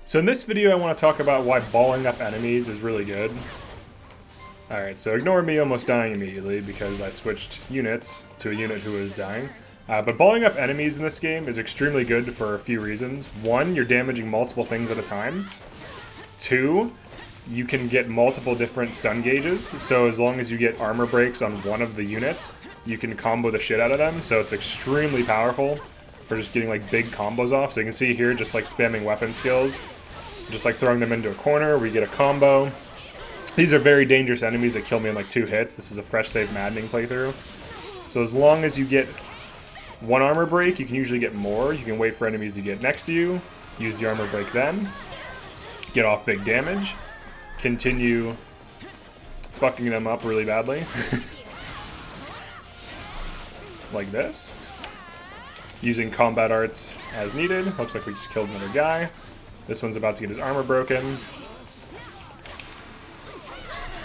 So in this video I want to talk about why balling up enemies is really good. Alright, so ignore me almost dying immediately because I switched units to a unit who is dying. But balling up enemies in this game is extremely good for a few reasons. One, you're damaging multiple things at a time. Two, you can get multiple different stun gauges, so as long as you get armor breaks on one of the units, you can combo the shit out of them, so it's extremely powerful for just getting like big combos off. So you can see here just like spamming weapon skills, just like throwing them into a corner where you get a combo. These are very dangerous enemies that kill me in like 2 hits. This is a fresh save maddening playthrough. So as long as you get one armor break, you can usually get more. You can wait for enemies to get next to you, use the armor break then, get off big damage, continue fucking them up really badly. Like this. Using combat arts as needed. Looks like we just killed another guy. This one's about to get his armor broken.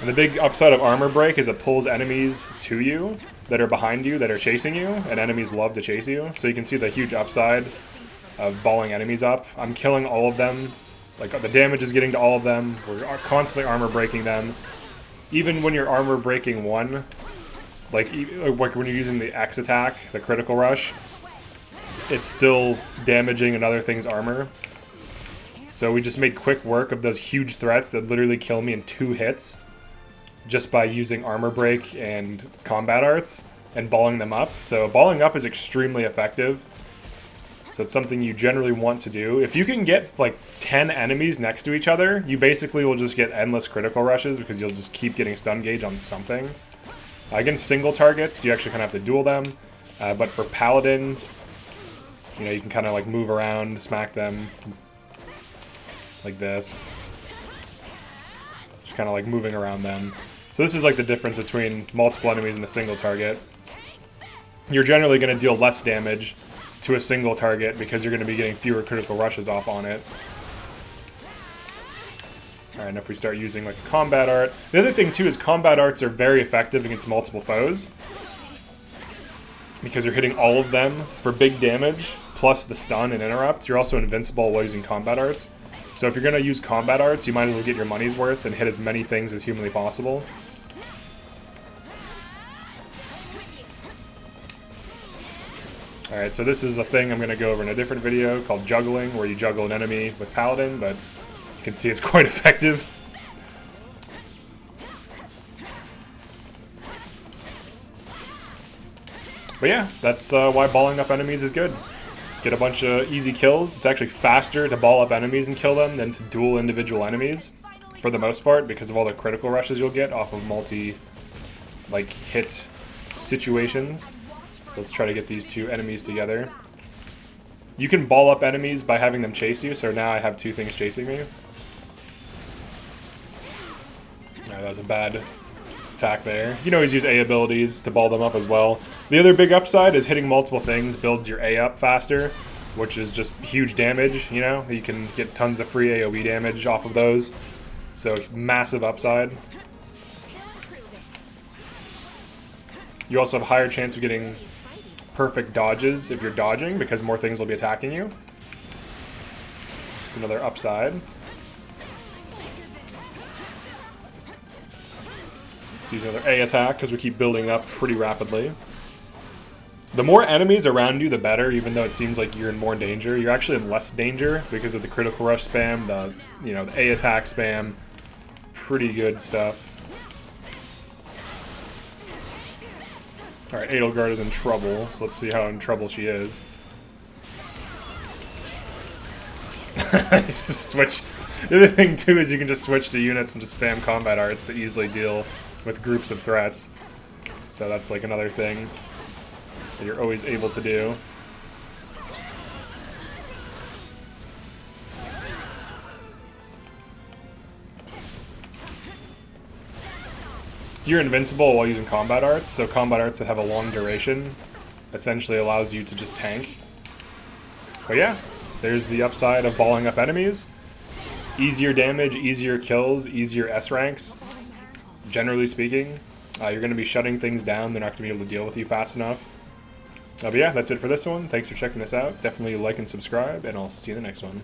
And the big upside of armor break is it pulls enemies to you that are behind you, that are chasing you, and enemies love to chase you. So you can see the huge upside of balling enemies up. I'm killing all of them. Like, the damage is getting to all of them. We're constantly armor breaking them. Even when you're armor breaking one, like when you're using the X attack, the critical rush, it's still damaging another thing's armor. So we just made quick work of those huge threats that literally kill me in 2 hits just by using armor break and combat arts and balling them up. So balling up is extremely effective. So it's something you generally want to do. If you can get like 10 enemies next to each other, you basically will just get endless critical rushes because you'll just keep getting stun gauge on something. Against single targets, you actually kind of have to duel them. But for Paladin, you know, you can kind of like move around, smack them like this. Just kind of like moving around them. So this is like the difference between multiple enemies and a single target. You're generally going to deal less damage to a single target because you're going to be getting fewer critical rushes off on it. Alright, and if we start using like a combat art. The other thing too is combat arts are very effective against multiple foes, because you're hitting all of them for big damage, plus the stun and interrupt. You're also invincible while using combat arts. So if you're going to use combat arts, you might as well get your money's worth and hit as many things as humanly possible. Alright, so this is a thing I'm going to go over in a different video called juggling, where you juggle an enemy with Paladin, but you can see it's quite effective. But yeah, that's why balling up enemies is good. Get a bunch of easy kills. It's actually faster to ball up enemies and kill them than to duel individual enemies, for the most part, because of all the critical rushes you'll get off of hit situations. So let's try to get these 2 enemies together. You can ball up enemies by having them chase you, so now I have 2 things chasing me. Alright, that was a bad attack there. You can always use A abilities to ball them up as well. The other big upside is hitting multiple things builds your A up faster, which is just huge damage, you know? You can get tons of free AoE damage off of those. So, massive upside. You also have a higher chance of getting perfect dodges if you're dodging, because more things will be attacking you. It's another upside. Let's use another A attack because we keep building up pretty rapidly. The more enemies around you, the better, even though it seems like you're in more danger. You're actually in less danger because of the critical rush spam, the A attack spam. Pretty good stuff. Alright, Edelgard is in trouble, so let's see how in trouble she is. Just switch. The other thing too is you can just switch to units and just spam combat arts to easily deal with groups of threats. So that's like another thing that you're always able to do. You're invincible while using combat arts, so combat arts that have a long duration essentially allows you to just tank. But yeah, there's the upside of balling up enemies. Easier damage, easier kills, easier S ranks, generally speaking. You're going to be shutting things down, they're not going to be able to deal with you fast enough. But yeah, that's it for this one. Thanks for checking this out. Definitely like and subscribe, and I'll see you in the next one.